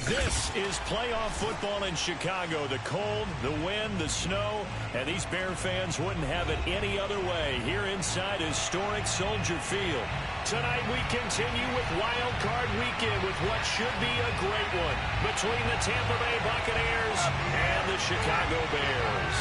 This is playoff football in Chicago. The cold, the wind, the snow, and these Bear fans wouldn't have it any other way here inside historic Soldier Field. Tonight we continue with Wild Card Weekend with what should be a great one between the Tampa Bay Buccaneers and the Chicago Bears.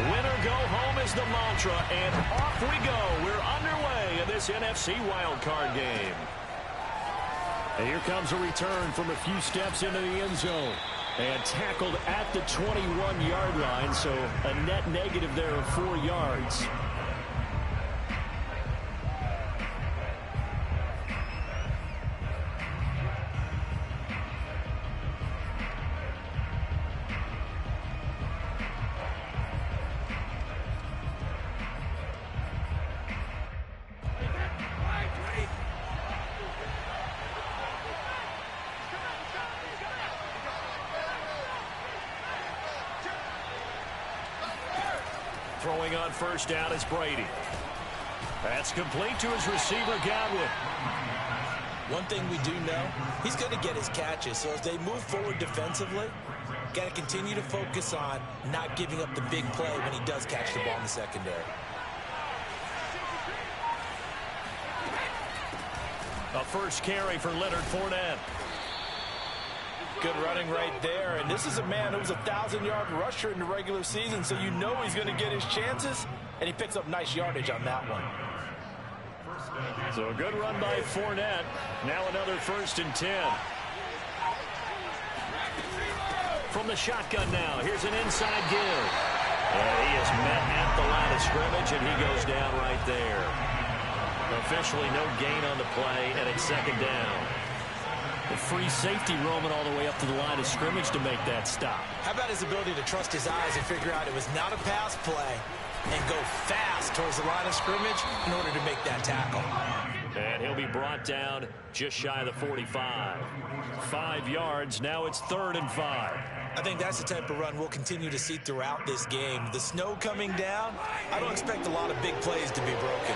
Winner go home is the mantra, and off we go. We're underway in this NFC wildcard game. And here comes a return from a few steps into the end zone. And tackled at the 21-yard line, so a net negative there of 4 yards. Throwing on first down is Brady. That's complete to his receiver, Godwin. One thing we do know, he's going to get his catches. So as they move forward defensively, got to continue to focus on not giving up the big play when he does catch the ball in the secondary. A first carry for Leonard Fournette. Good running right there, and this is a man who was a 1,000-yard rusher in the regular season, so you know he's going to get his chances, and he picks up nice yardage on that one. So a good run by Fournette. Now another 1st and 10. From the shotgun now, here's an inside give. And he is met at the line of scrimmage, and he goes down right there. Officially no gain on the play, and it's 2nd down. The free safety roaming all the way up to the line of scrimmage to make that stop. How about his ability to trust his eyes and figure out it was not a pass play and go fast towards the line of scrimmage in order to make that tackle. And he'll be brought down just shy of the 45. 5 yards. Now it's 3rd and 5. I think that's the type of run we'll continue to see throughout this game. The snow coming down, I don't expect a lot of big plays to be broken.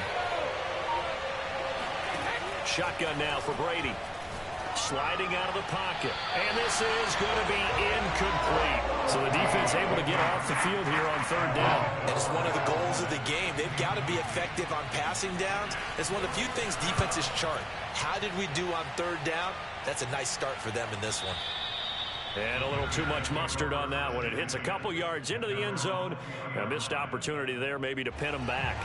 Shotgun now for Brady. Sliding out of the pocket. And this is going to be incomplete. So the defense able to get off the field here on 3rd down. That is one of the goals of the game. They've got to be effective on passing downs. It's one of the few things defenses chart. How did we do on 3rd down? That's a nice start for them in this one. And a little too much mustard on that one. It hits a couple yards into the end zone. A missed opportunity there maybe to pin them back.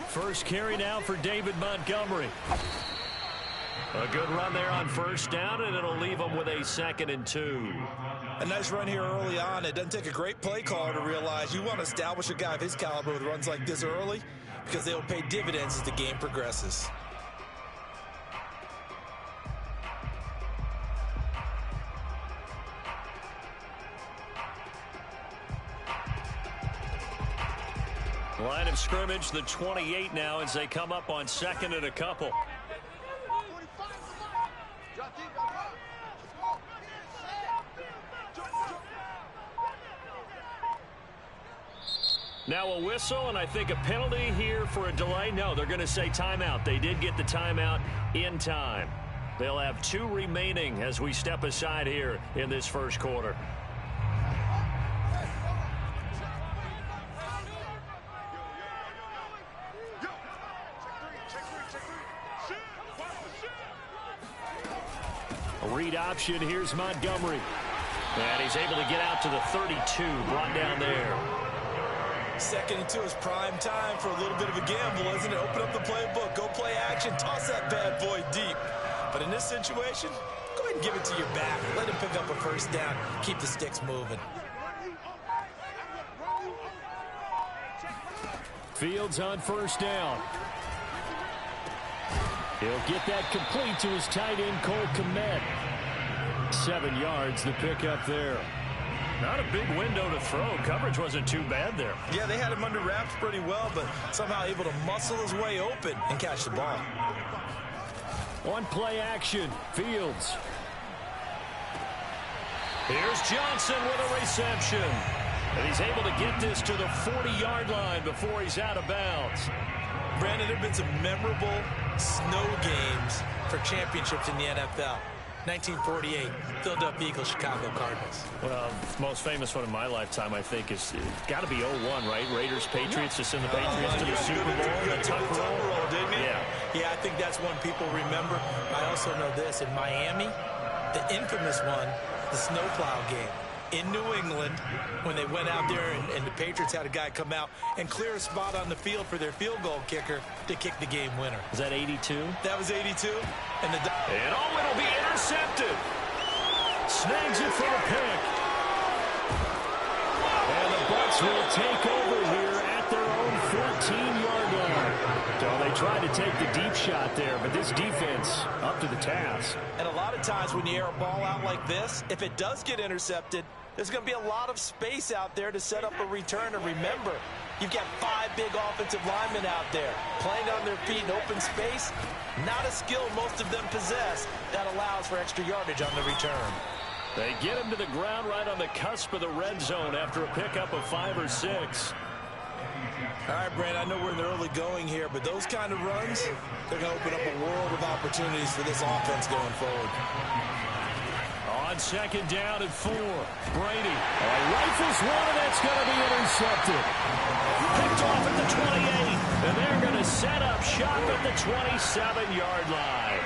First carry now for David Montgomery. A good run there on 1st down, and it'll leave them with a 2nd and 2. A nice run here early on. It doesn't take a great play caller to realize you want to establish a guy of his caliber with runs like this early because they'll pay dividends as the game progresses. Line of scrimmage, the 28 now as they come up on 2nd and a couple. Now a whistle, and I think a penalty here for a delay. No, they're going to say timeout. They did get the timeout in time. They'll have 2 remaining as we step aside here in this first quarter. A read option. Here's Montgomery. And he's able to get out to the 32, brought down there. 2nd and 2 is prime time for a little bit of a gamble, isn't it? Open up the playbook, go play action, toss that bad boy deep. But in this situation, go ahead and give it to your back. Let him pick up a first down. Keep the sticks moving. Fields on first down. He'll get that complete to his tight end, Cole Kmet. 7 yards, the pickup there. Not a big window to throw. Coverage wasn't too bad there. Yeah, they had him under wraps pretty well, but somehow able to muscle his way open and catch the ball. On play action, Fields. Here's Johnson with a reception. And he's able to get this to the 40-yard line before he's out of bounds. Brandon, there have been some memorable snow games for championships in the NFL. 1948, Philadelphia Eagles, Chicago Cardinals. Well, most famous one in my lifetime, I think, is got to be 01, right? Raiders, Patriots, just send the Patriots to the Super Bowl. The tuck roll, didn't it? Yeah, I think that's one people remember. I also know this. In Miami, the infamous one, the snowplow game. In New England, when they went out there and the Patriots had a guy come out and clear a spot on the field for their field goal kicker to kick the game winner. Is that 82? That was 82. And it'll be intercepted. Snags it for the pick. And the Bucs will take over here at their own 14-yard line. So they tried to take the deep shot there, but this defense up to the task. And a lot of times when you air a ball out like this, if it does get intercepted, there's going to be a lot of space out there to set up a return. And remember, you've got 5 big offensive linemen out there playing on their feet in open space. Not a skill most of them possess that allows for extra yardage on the return. They get him to the ground right on the cusp of the red zone after a pickup of 5 or 6. All right, Brand, I know we're in the early going here, but those kind of runs, they're going to open up a world of opportunities for this offense going forward. On 2nd down and 4, Brady rifles one, and that's going to be intercepted. Picked off at the 28, and they're going to set up shop at the 27-yard line.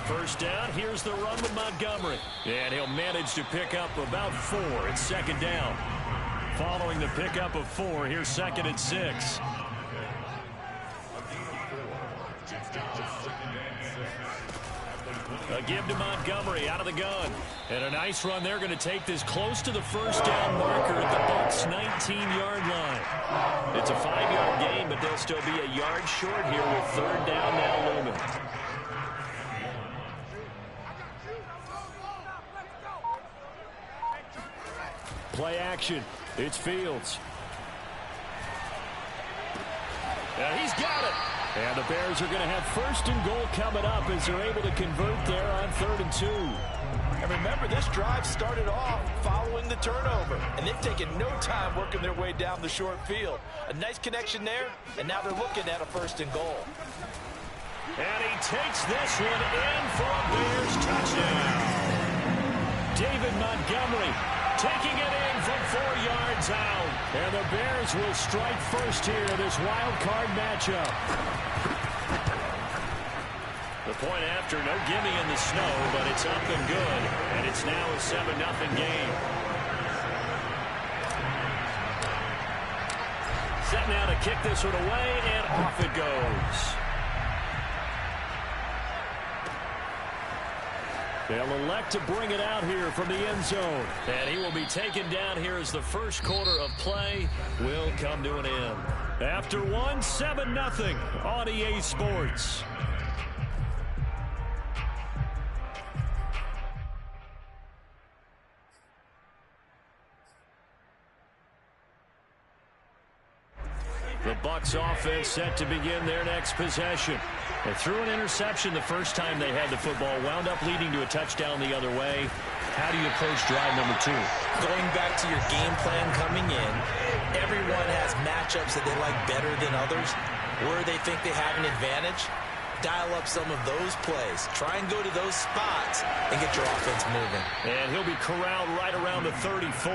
First down, here's the run with Montgomery. And he'll manage to pick up about 4. It's 2nd down. Following the pickup of 4, here's 2nd and 6. A give to Montgomery out of the gun. And a nice run. They're going to take this close to the first down marker at the Bucs' 19-yard line. It's a 5-yard gain, but they'll still be a yard short here with 3rd down now looming. Play action. It's Fields. And he's got it. And the Bears are going to have 1st and goal coming up as they're able to convert there on 3rd and 2. And remember, this drive started off following the turnover, and they've taken no time working their way down the short field. A nice connection there, and now they're looking at a 1st and goal. And he takes this one in for a Bears touchdown. David Montgomery taking it in from 4 yards out. And the Bears will strike first here in this wild card matchup. The point after, no gimme in the snow, but it's up and good. And it's now a 7-0 game. Set now to kick this one away, and off it goes. They'll elect to bring it out here from the end zone. And he will be taken down here as the first quarter of play will come to an end. After 7-0 on EA Sports. The Bucs this offense set to begin their next possession. They threw an interception the first time they had the football, wound up leading to a touchdown the other way. How do you approach drive number 2? Going back to your game plan coming in, everyone has matchups that they like better than others, where they think they have an advantage. Dial up some of those plays. Try and go to those spots and get your offense moving. And he'll be corralled right around the 34.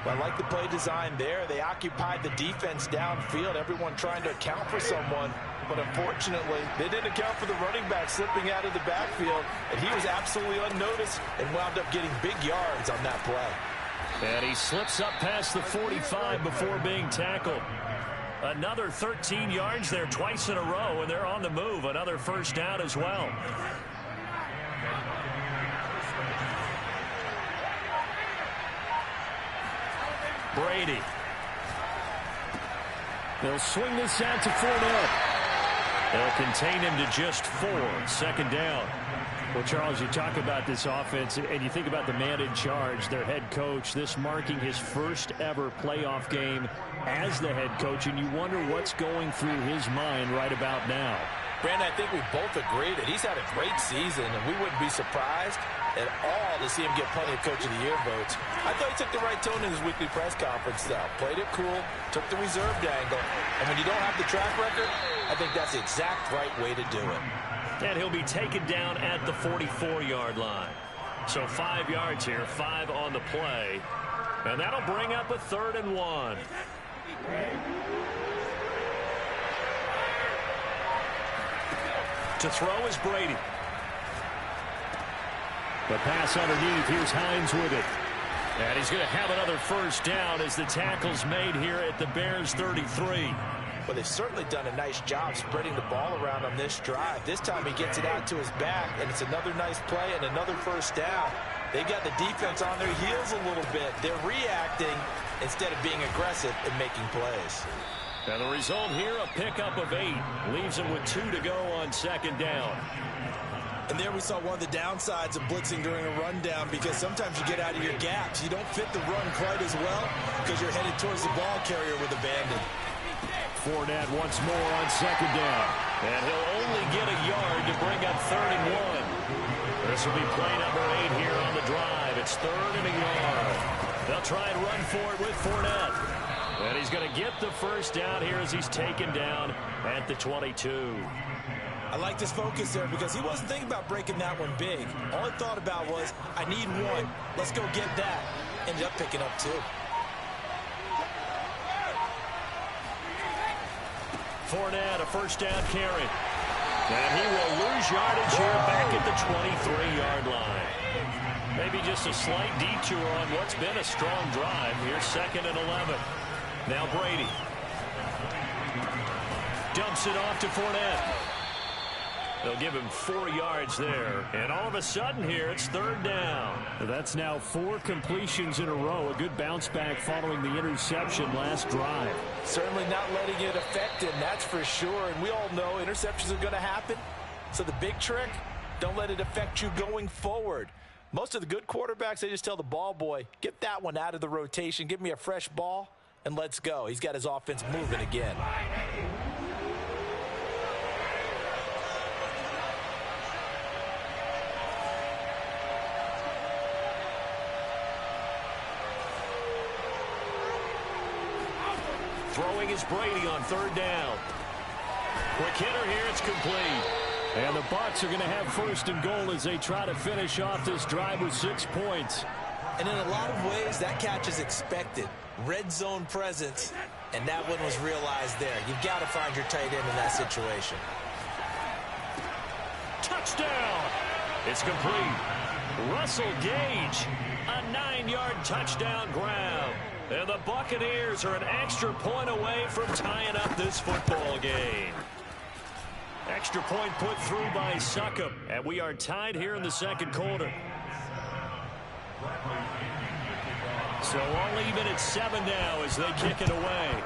Well, I like the play design there. They occupied the defense downfield, everyone trying to account for someone. But unfortunately, they didn't account for the running back slipping out of the backfield, and he was absolutely unnoticed and wound up getting big yards on that play. And he slips up past the 45 before being tackled. Another 13 yards there twice in a row, and they're on the move. Another first down as well. Brady. They'll swing this out to Fournette. They'll contain him to just 4. Second down. Well, Charles, you talk about this offense, and you think about the man in charge, their head coach, this marking his first ever playoff game as the head coach, and you wonder what's going through his mind right about now. Brandon, I think we both agree that he's had a great season, and we wouldn't be surprised at all to see him get plenty of Coach of the Year votes. I thought he took the right tone in his weekly press conference, though. Played it cool, took the reserved angle, and when you don't have the track record, I think that's the exact right way to do it. And he'll be taken down at the 44-yard line. So 5 yards here, 5 on the play. And that'll bring up a 3rd and 1. To throw is Brady. The pass underneath. Here's Hines with it. And he's going to have another first down as the tackle's made here at the Bears' 33. Well, they've certainly done a nice job spreading the ball around on this drive. This time he gets it out to his back, and it's another nice play and another first down. They got the defense on their heels a little bit. They're reacting instead of being aggressive and making plays. And the result here, a pickup of 8. Leaves them with 2 to go on second down. And there we saw one of the downsides of blitzing during a rundown, because sometimes you get out of your gaps. You don't fit the run quite as well because you're headed towards the ball carrier with abandon. Fournette once more on second down. And he'll only get a yard to bring up 3rd and 1. This will be play number 8 here on the drive. It's 3rd and a yard. They'll try and run for it with Fournette. And he's going to get the first down here as he's taken down at the 22. I like this focus there because he wasn't thinking about breaking that one big. All he thought about was, I need 1. Let's go get that. Ended up picking up 2. Fournette, a first down carry. And he will lose yardage here back at the 23-yard line. Maybe just a slight detour on what's been a strong drive. Here's 2nd and 11. Now Brady. Dumps it off to Fournette. They'll give him 4 yards there. And all of a sudden here, it's 3rd down. That's now 4 completions in a row. A good bounce back following the interception last drive. Certainly not letting it affect him, that's for sure. And we all know interceptions are going to happen. So the big trick, don't let it affect you going forward. Most of the good quarterbacks, they just tell the ball boy, get that one out of the rotation, give me a fresh ball, and let's go. He's got his offense moving again. Throwing is Brady on 3rd down. Quick hitter here, it's complete. And the Bucs are going to have 1st and goal as they try to finish off this drive with 6 points. And in a lot of ways, that catch is expected. Red zone presence, and that one was realized there. You've got to find your tight end in that situation. Touchdown! It's complete. Russell Gage, a 9-yard touchdown grab. And the Buccaneers are an extra point away from tying up this football game. Extra point put through by Succop, and we are tied here in the 2nd quarter. So all even at 7 now as they kick it away.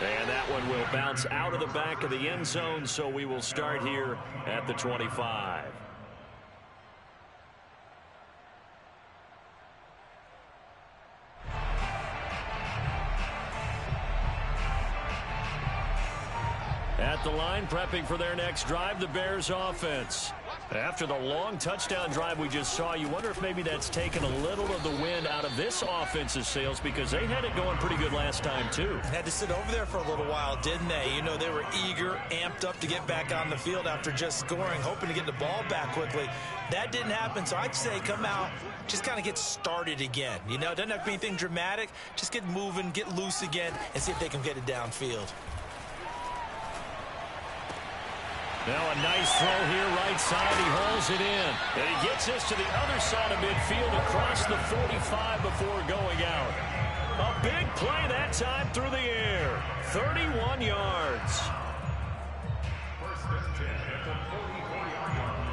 And that one will bounce out of the back of the end zone, so we will start here at the 25. At the line, prepping for their next drive, the Bears offense. After the long touchdown drive we just saw, you wonder if maybe that's taken a little of the wind out of this offense's sails, because they had it going pretty good last time, too. Had to sit over there for a little while, didn't they? You know, they were eager, amped up to get back on the field after just scoring, hoping to get the ball back quickly. That didn't happen, so I'd say come out, just kind of get started again. You know, it doesn't have to be anything dramatic. Just get moving, get loose again, and see if they can get it downfield. Now a nice throw here, right side. He hauls it in. And he gets this to the other side of midfield across the 45 before going out. A big play that time through the air. 31 yards.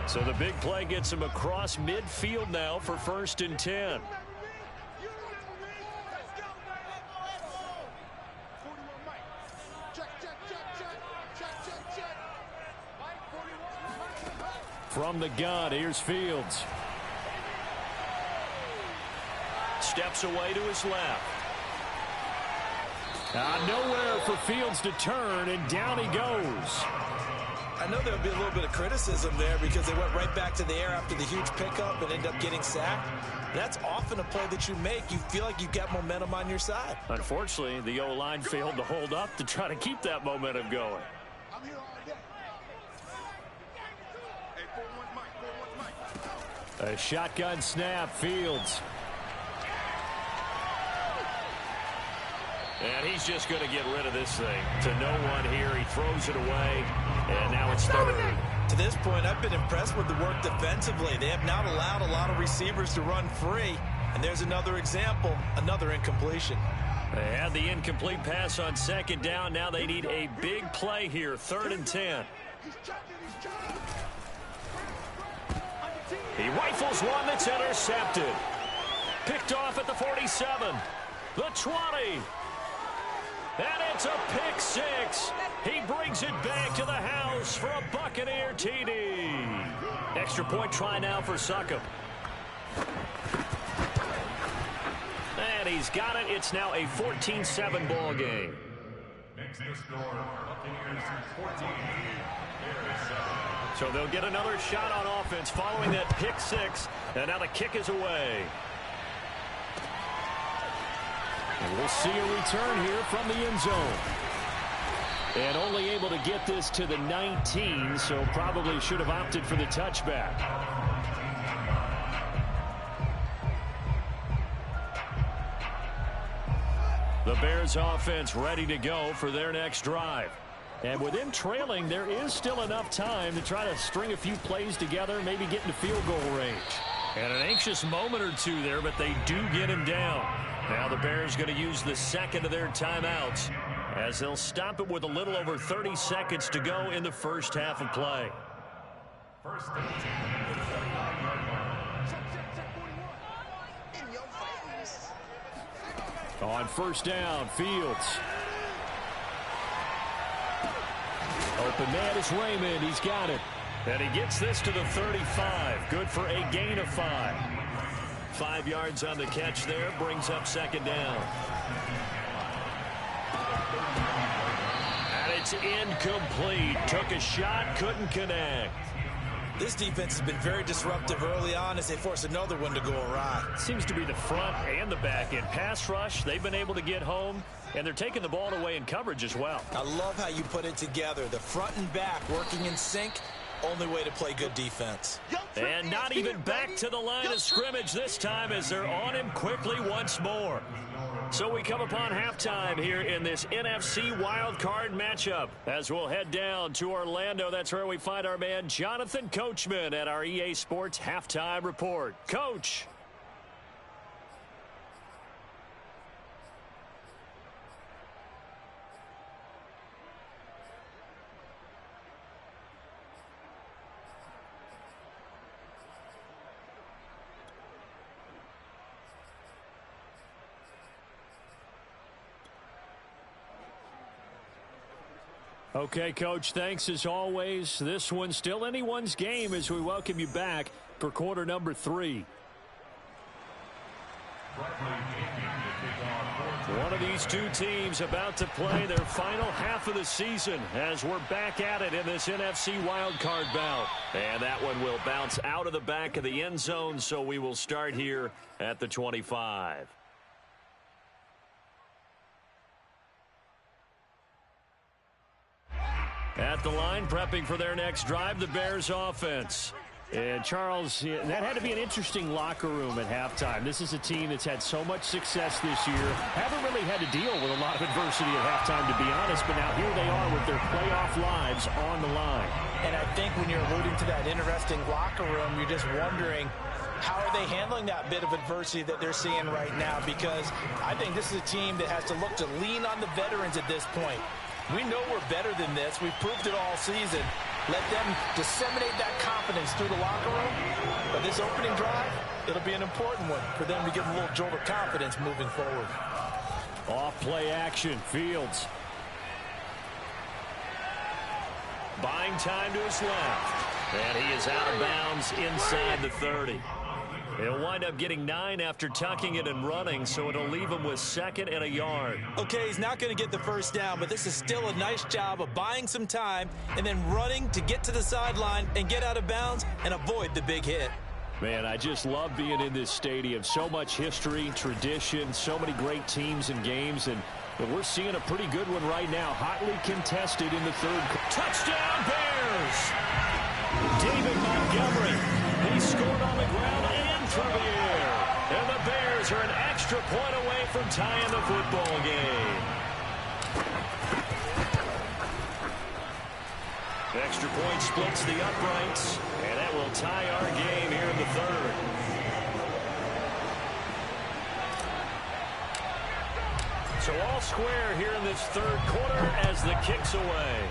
So the big play gets him across midfield now for 1st and 10. From the gun, here's Fields. Steps away to his left. Nowhere for Fields to turn, and down he goes. I know there'll be a little bit of criticism there because they went right back to the air after the huge pickup and ended up getting sacked. That's often a play that you make. You feel like you've got momentum on your side. Unfortunately, the O-line failed to hold up to try to keep that momentum going. A shotgun snap, Fields. And he's just going to get rid of this thing. To no one here, he throws it away, and now it's 3rd. To this point, I've been impressed with the work defensively. They have not allowed a lot of receivers to run free. And there's another example, another incompletion. They had the incomplete pass on 2nd down. Now they need a big play here, 3rd and 10. He rifles one that's intercepted. Picked off at the 47. The 20. And it's a pick 6. He brings it back to the house for a Buccaneer TD. Extra point try now for Succop. And he's got it. It's now a 14-7 ball game. Makes the score Buccaneers 14. So they'll get another shot on offense following that pick 6. And now the kick is away. And we'll see a return here from the end zone. And only able to get this to the 19, so probably should have opted for the touchback. The Bears offense ready to go for their next drive. And with them trailing, there is still enough time to try to string a few plays together, maybe get into field goal range. And an anxious moment or two there, but they do get him down. Now the Bears going to use the second of their timeouts as they'll stop it with a little over 30 seconds to go in the first half of play. On 1st down, Fields. Open man is Raymond. He's got it. And he gets this to the 35. Good for a gain of 5. 5 yards on the catch there. Brings up 2nd down. And it's incomplete. Took a shot. Couldn't connect. This defense has been very disruptive early on as they force another one to go awry. Seems to be the front and the back end. Pass rush, they've been able to get home, and they're taking the ball away in coverage as well. I love how you put it together. The front and back working in sync. Only way to play good defense. And not even back to the line of scrimmage this time as they're on him quickly once more. So we come upon halftime here in this NFC wildcard matchup as we'll head down to Orlando. That's where we find our man Jonathan Coachman at our EA Sports Halftime Report. Coach. Okay, Coach, thanks as always. This one's still anyone's game as we welcome you back for quarter number 3. Right, One of these two teams about to play their final half of the season as we're back at it in this NFC wildcard bout. And that one will bounce out of the back of the end zone, so we will start here at the 25. At the line, prepping for their next drive, the Bears offense. And Charles, that had to be an interesting locker room at halftime. This is a team that's had so much success this year. Haven't really had to deal with a lot of adversity at halftime, to be honest. But now here they are with their playoff lives on the line. And I think when you're alluding to that interesting locker room, you're just wondering, how are they handling that bit of adversity that they're seeing right now? Because I think this is a team that has to look to lean on the veterans at this point. We know we're better than this. We've proved it all season. Let them disseminate that confidence through the locker room. But this opening drive, it'll be an important one for them to give them a little jolt of confidence moving forward. Off play action, Fields. Buying time to his left. And he is out of bounds inside the 30. He'll wind up getting 9 after tucking it and running, so it'll leave him with 2nd and a yard. Okay, he's not going to get the first down, but this is still a nice job of buying some time and then running to get to the sideline and get out of bounds and avoid the big hit. Man, I just love being in this stadium. So much history, tradition, so many great teams and games, and we're seeing a pretty good one right now. Hotly contested in the 3rd. Touchdown, Bears! David Montgomery. He scored on the ground and through the air. And the Bears are an extra point away from tying the football game. Extra point splits the uprights, and that will tie our game here in the 3rd. So all square here in this 3rd quarter as the kick's away.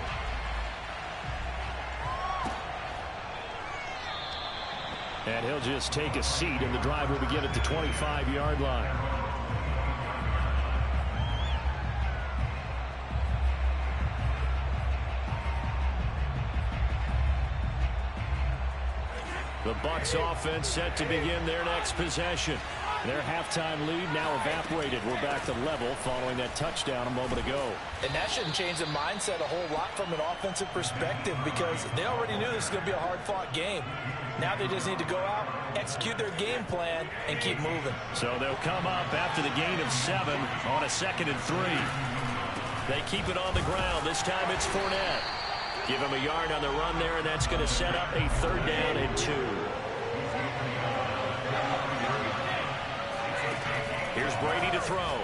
And he'll just take a seat, and the drive will begin at the 25-yard line. The Bucs offense set to begin their next possession. Their halftime lead now evaporated. We're back to level following that touchdown a moment ago. And that shouldn't change the mindset a whole lot from an offensive perspective, because they already knew this was going to be a hard-fought game. Now they just need to go out, execute their game plan, and keep moving. So they'll come up after the gain of 7 on a 2nd and 3. They keep it on the ground. This time it's Fournette. Give him a yard on the run there, and that's going to set up a 3rd down and 2. Here's Brady to throw.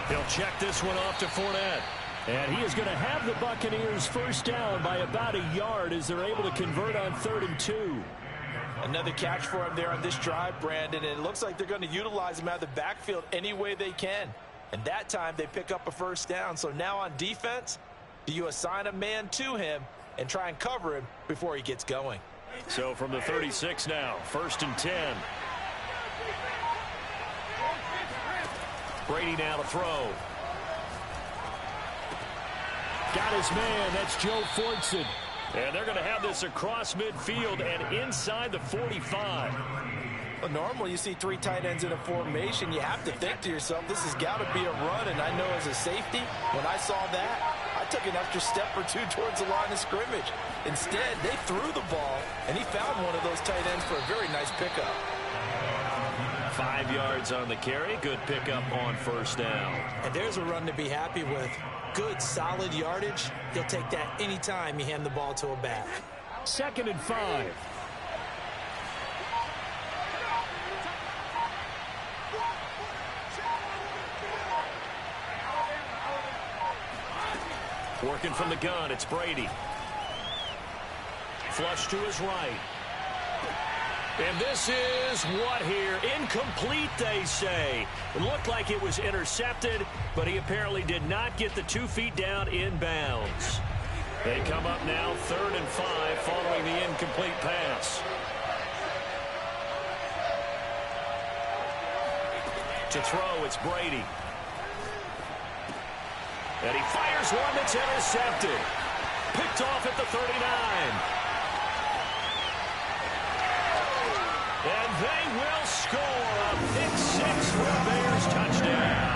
He'll check this one off to Fournette. And he is going to have the Buccaneers first down by about a yard as they're able to convert on 3rd and 2. Another catch for him there on this drive, Brandon, and it looks like they're going to utilize him out of the backfield any way they can. And that time they pick up a first down. So now on defense, do you assign a man to him and try and cover him before he gets going? So from the 36 now, 1st and 10. Brady now to throw. Got his man. That's Joe Fortson. And they're going to have this across midfield and inside the 45. Well, normally you see 3 tight ends in a formation. You have to think to yourself, this has got to be a run. And I know as a safety, when I saw that, I took an extra step or 2 towards the line of scrimmage. Instead, they threw the ball, and he found one of those tight ends for a very nice pickup. 5 yards on the carry. Good pickup on 1st down. And there's a run to be happy with. Good, solid yardage. He'll take that anytime you hand the ball to a back. 2nd and 5. Working from the gun, it's Brady. Flush to his right. And this is what here? Incomplete, they say. It looked like it was intercepted, but he apparently did not get the 2 feet down in bounds. They come up now 3rd and 5 following the incomplete pass. To throw, it's Brady. And he fires one that's intercepted. Picked off at the 39. And they will score a pick six for a Bears touchdown.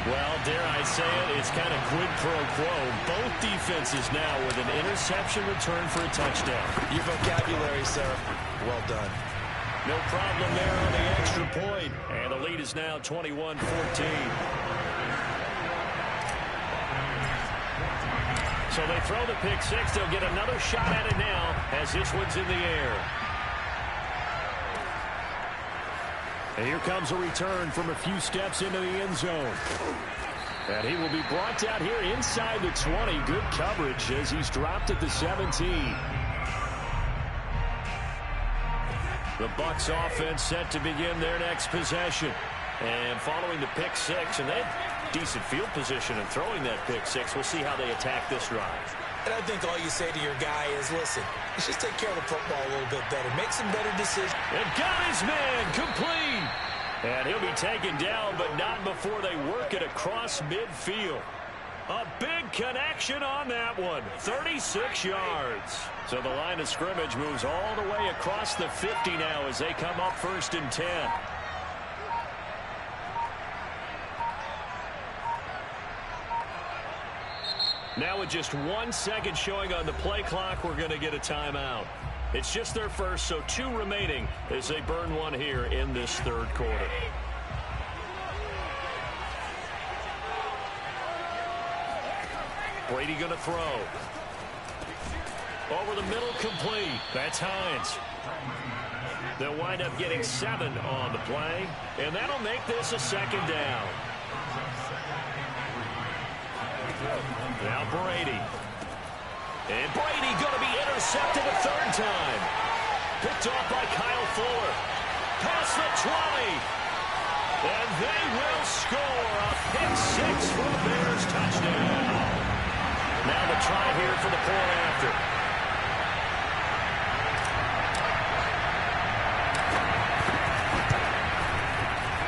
Well, dare I say it, it's kind of quid pro quo. Both defenses now with an interception return for a touchdown. Your vocabulary, sir. Well done. No problem there on the extra point. And the lead is now 21-14. So they throw the pick six. They'll get another shot at it now as this one's in the air. And here comes a return from a few steps into the end zone. And he will be brought down here inside the 20. Good coverage as he's dropped at the 17. The Bucs offense set to begin their next possession. And following the pick six, and they had decent field position in throwing that pick six. We'll see how they attack this drive. And I think all you say to your guy is, listen, let's just take care of the football a little bit better. Make some better decisions. And got his man complete. And he'll be taken down, but not before they work it across midfield. A big connection on that one. 36 yards. So the line of scrimmage moves all the way across the 50 now as they come up 1st and 10. Now with just 1 second showing on the play clock, we're going to get a timeout. It's just their first, so 2 remaining as they burn one here in this 3rd quarter. Brady going to throw. Over the middle, complete. That's Hines. They'll wind up getting 7 on the play, and that'll make this a 2nd down. Now Brady. And Brady going to be intercepted a 3rd time. Picked off by Kyle Fuller. Past the 20. And they will score a pick six for the Bears touchdown. Now the try here for the point after.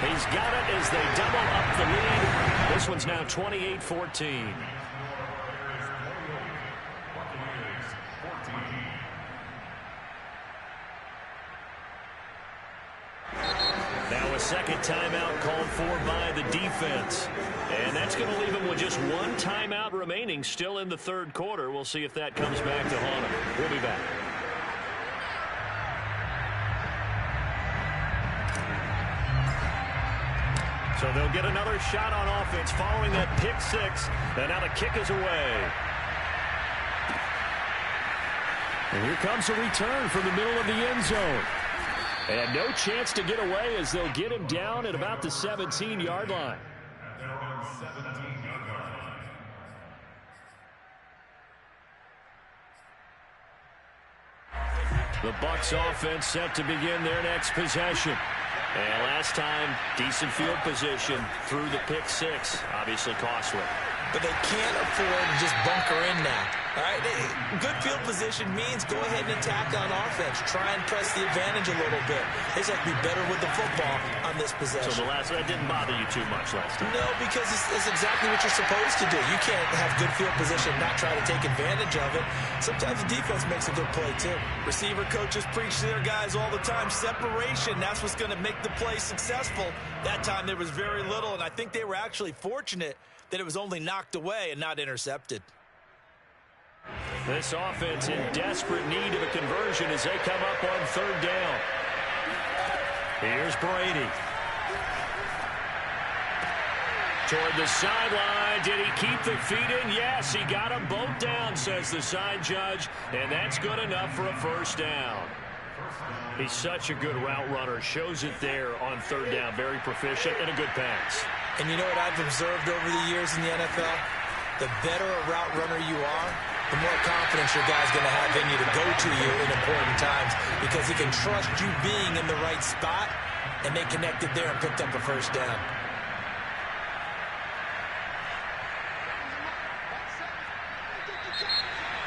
He's got it as they double up the lead. This one's now 28-14. Now a 2nd timeout called for by the defense. And that's going to leave them with just 1 timeout remaining still in the 3rd quarter. We'll see if that comes back to haunt them. We'll be back. So they'll get another shot on offense following that pick six. And now the kick is away. And here comes a return from the middle of the end zone. And no chance to get away as they'll get him down at about the 17-yard line. The Bucs offense set to begin their next possession. And last time, decent field position through the pick six. Obviously costly. But they can't afford to just bunker in now. All right, good field position means go ahead and attack on offense. Try and press the advantage a little bit. They just have to be better with the football on this possession. So the last one didn't bother you too much last time? No, because it's exactly what you're supposed to do. You can't have good field position and not try to take advantage of it. Sometimes the defense makes a good play, too. Receiver coaches preach to their guys all the time. Separation, that's what's going to make the play successful. That time there was very little, and I think they were actually fortunate that it was only knocked away and not intercepted. This offense in desperate need of a conversion as they come up on 3rd down. Here's Brady. Toward the sideline. Did he keep the feet in? Yes, he got them both down, says the side judge. And that's good enough for a 1st down. He's such a good route runner. Shows it there on 3rd down. Very proficient and a good pass. And you know what I've observed over the years in the NFL? The better a route runner you are, the more confidence your guy's going to have in you to go to you in important times because he can trust you being in the right spot, and they connected there and picked up a 1st down.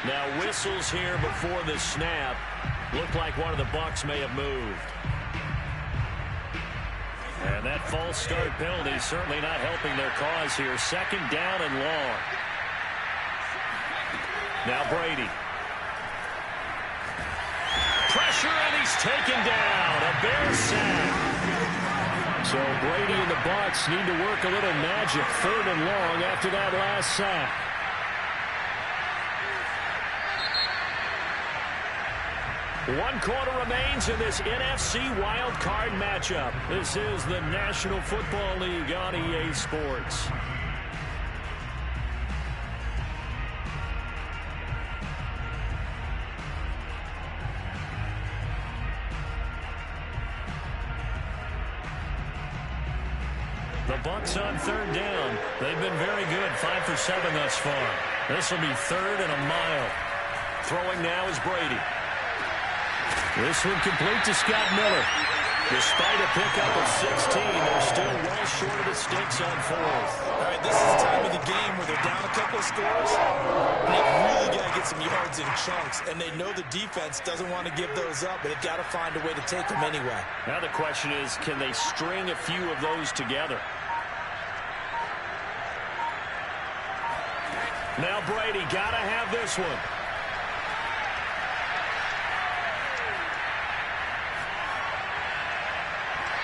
Now whistles here before the snap. Looked like one of the Bucs may have moved. And that false start penalty certainly not helping their cause here. 2nd down and long. Now Brady. pressure, and he's taken down. A Bear sack. So Brady and the Bucs need to work a little magic. 3rd and long after that last sack. One quarter remains in this NFC Wild Card matchup. This is the National Football League on EA Sports. The Bucs on 3rd down. They've been very good, 5 for 7 thus far. This will be 3rd and a mile. Throwing now is Brady. This one complete to Scott Miller. Despite a pickup of 16, they're still well short of the sticks on 4th. All right, this is the time of the game where they're down a couple of scores. And they've really got to get some yards in chunks. And they know the defense doesn't want to give those up, but they've got to find a way to take them anyway. Now the question is, can they string a few of those together? Now Brady, got to have this one.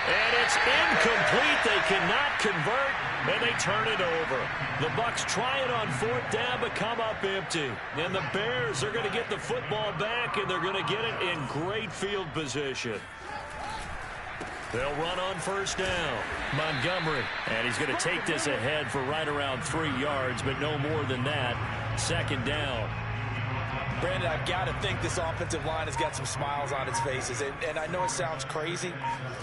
And it's incomplete. They cannot convert, and they turn it over. The Bucs try it on 4th down, but come up empty. And the Bears are going to get the football back, and they're going to get it in great field position. They'll run on 1st down. Montgomery, and he's going to take this ahead for right around 3 yards, but no more than that. 2nd down. Brandon, I've got to think this offensive line has got some smiles on its faces. And I know it sounds crazy,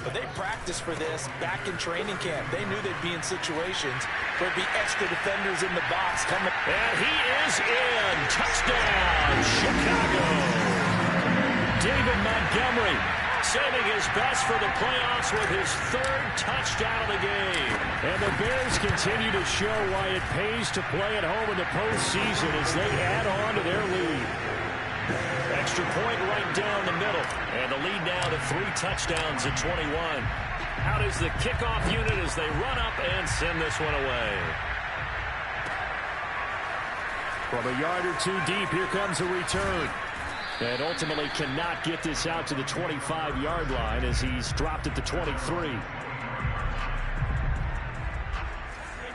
but they practiced for this back in training camp. They knew they'd be in situations where there'd be extra defenders in the box coming. And he is in. Touchdown, Chicago. David Montgomery saving his best for the playoffs with his 3rd touchdown of the game. And the Bears continue to show why it pays to play at home in the postseason as they add on to their lead. Extra point right down the middle. And the lead now to 3 touchdowns at 21. Out is the kickoff unit as they run up and send this one away. From a yard or 2 deep, here comes a return. And ultimately cannot get this out to the 25-yard line as he's dropped at the 23.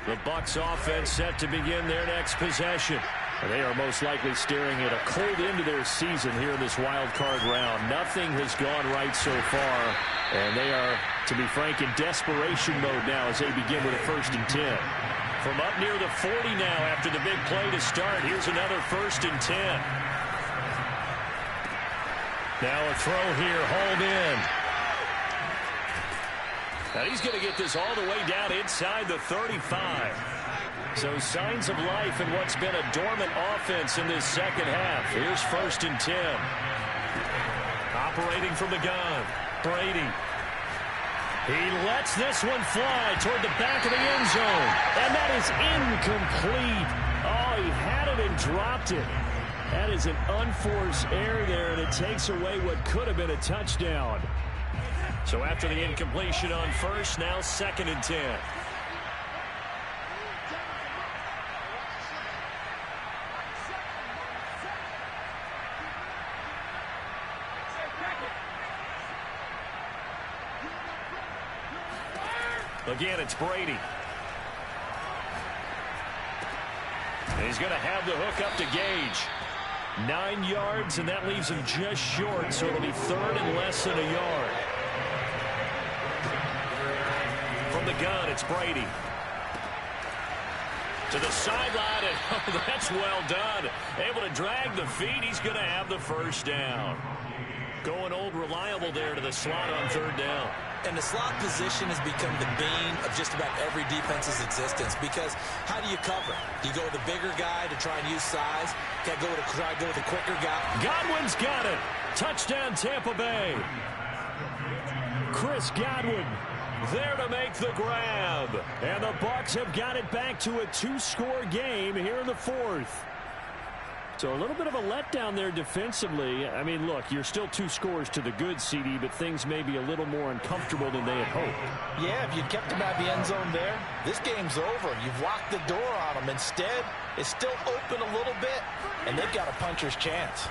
The Bucs offense set to begin their next possession. And they are most likely staring at a cold end to their season here in this wild card round. Nothing has gone right so far. And they are, to be frank, in desperation mode now as they begin with a 1st and 10. From up near the 40 now after the big play to start. Here's another 1st and 10. Now a throw here, hauled in. Now he's going to get this all the way down inside the 35. So signs of life in what's been a dormant offense in this 2nd half. Here's 1st and 10. Operating from the gun, Brady. He lets this one fly toward the back of the end zone. And that is incomplete. Oh, he had it and dropped it. That is an unforced error there, and it takes away what could have been a touchdown. So after the incompletion on 1st, now 2nd and 10. Again, it's Brady. And he's going to have the hook up to Gage. 9 yards, and that leaves him just short, so it'll be 3rd and less than a yard. From the gun, it's Brady. To the sideline, and oh, that's well done. Able to drag the feet. He's going to have the 1st down. Going old reliable there to the slot on 3rd down. And the slot position has become the bane of just about every defense's existence because how do you cover? Do you go with a bigger guy to try and use size? Can't go with try to go with a quicker guy. Godwin's got it. Touchdown, Tampa Bay. Chris Godwin there to make the grab. And the Bucs have got it back to a 2-score game here in the 4th. So a little bit of a letdown there defensively. I mean, look, you're still 2 scores to the good, CD, but things may be a little more uncomfortable than they had hoped. Yeah, if you'd kept them out of the end zone there, this game's over. You've locked the door on them. Instead, it's still open a little bit, and they've got a puncher's chance.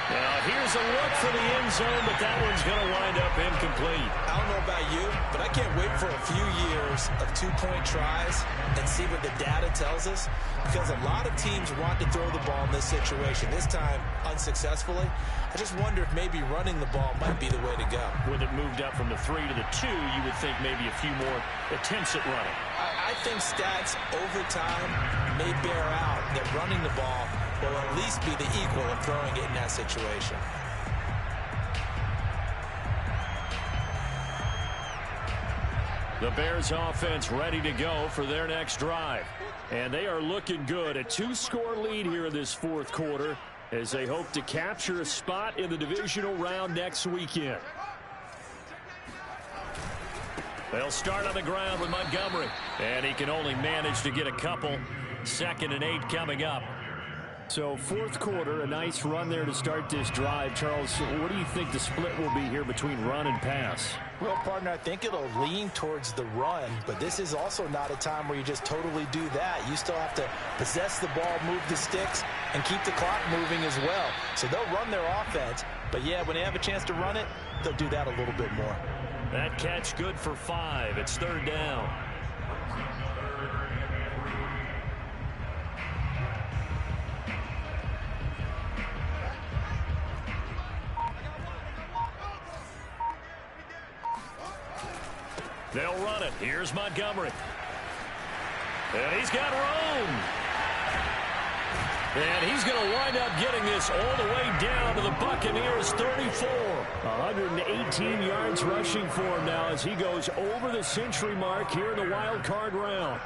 Now here's a look for the end zone, but that one's going to wind up incomplete. I don't know about you, but I can't wait for a few years of two-point tries and see what the data tells us, because a lot of teams want to throw the ball in this situation, this time unsuccessfully. I just wonder if maybe running the ball might be the way to go. With it moved up from the 3 to the 2, you would think maybe a few more attempts at running. I think stats over time may bear out that running the ball will at least be the equal of throwing it in that situation. The Bears offense ready to go for their next drive. And they are looking good. A 2-score lead here in this fourth quarter as they hope to capture a spot in the divisional round next weekend. They'll start on the ground with Montgomery. And he can only manage to get a couple. 2nd and 8 coming up. So fourth quarter, a nice run there to start this drive. Charles, what do you think the split will be here between run and pass? Well, partner, I think it'll lean towards the run, but this is also not a time where you just totally do that. You still have to possess the ball, move the sticks, and keep the clock moving as well. So they'll run their offense, but yeah, when they have a chance to run it, they'll do that a little bit more. That catch good for 5. It's 3rd down. They'll run it. Here's Montgomery. And he's got room. And he's going to wind up getting this all the way down to the Buccaneers' 34. 118 yards rushing for him now as he goes over the century mark here in the wild card round.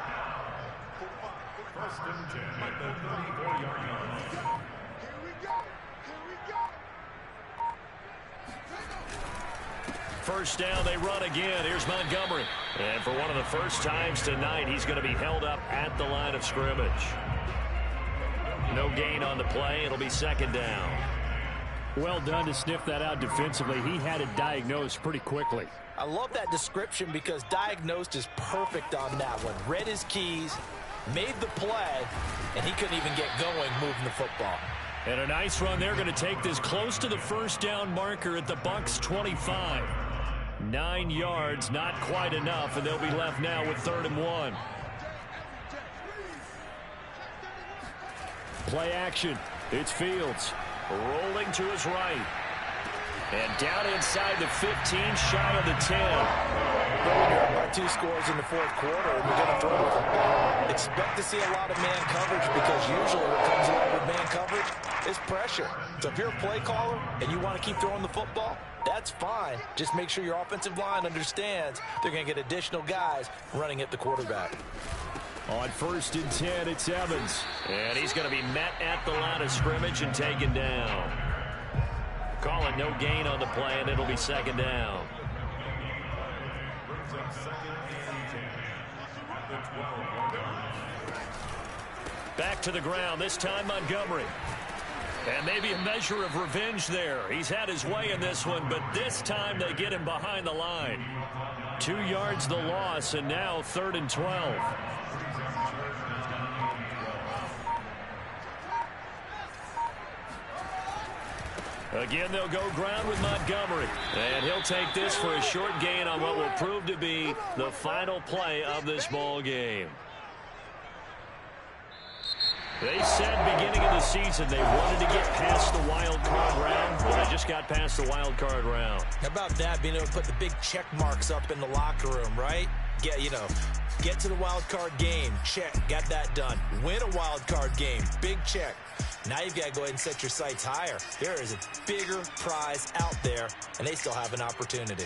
First down, they run again. Here's Montgomery. And for one of the first times tonight, he's going to be held up at the line of scrimmage. No gain on the play. It'll be 2nd down. Well done to sniff that out defensively. He had it diagnosed pretty quickly. I love that description because diagnosed is perfect on that one. Read his keys, made the play, and he couldn't even get going moving the football. And a nice run. They're going to take this close to the first down marker at the Bucs' 25. 9 yards, not quite enough, and they'll be left now with 3rd and 1. Play action. It's Fields. Rolling to his right. And down inside the 15, shy of the 10. But when you're up by 2 scores in the fourth quarter and you're going to throw it, expect to see a lot of man coverage because usually what comes along with man coverage is pressure. So if you're a play caller and you want to keep throwing the football, that's fine. Just make sure your offensive line understands they're going to get additional guys running at the quarterback. On 1st and 10, it's Evans. And he's going to be met at the line of scrimmage and taken down. Call it no gain on the play, and it'll be 2nd down. Back to the ground, this time Montgomery. And maybe a measure of revenge there. He's had his way in this one, but this time they get him behind the line. 2 yards the loss, and now 3rd and 12. Again, they'll go ground with Montgomery. And he'll take this for a short gain on what will prove to be the final play of this ball game. They said beginning of the season they wanted to get past the wild card round. Well, they just got past the wild card round. How about that, being able to put the big check marks up in the locker room, right? Get to the wild card game. Check. Got that done. Win a wild card game. Big check. Now you've got to go ahead and set your sights higher. There is a bigger prize out there, and they still have an opportunity.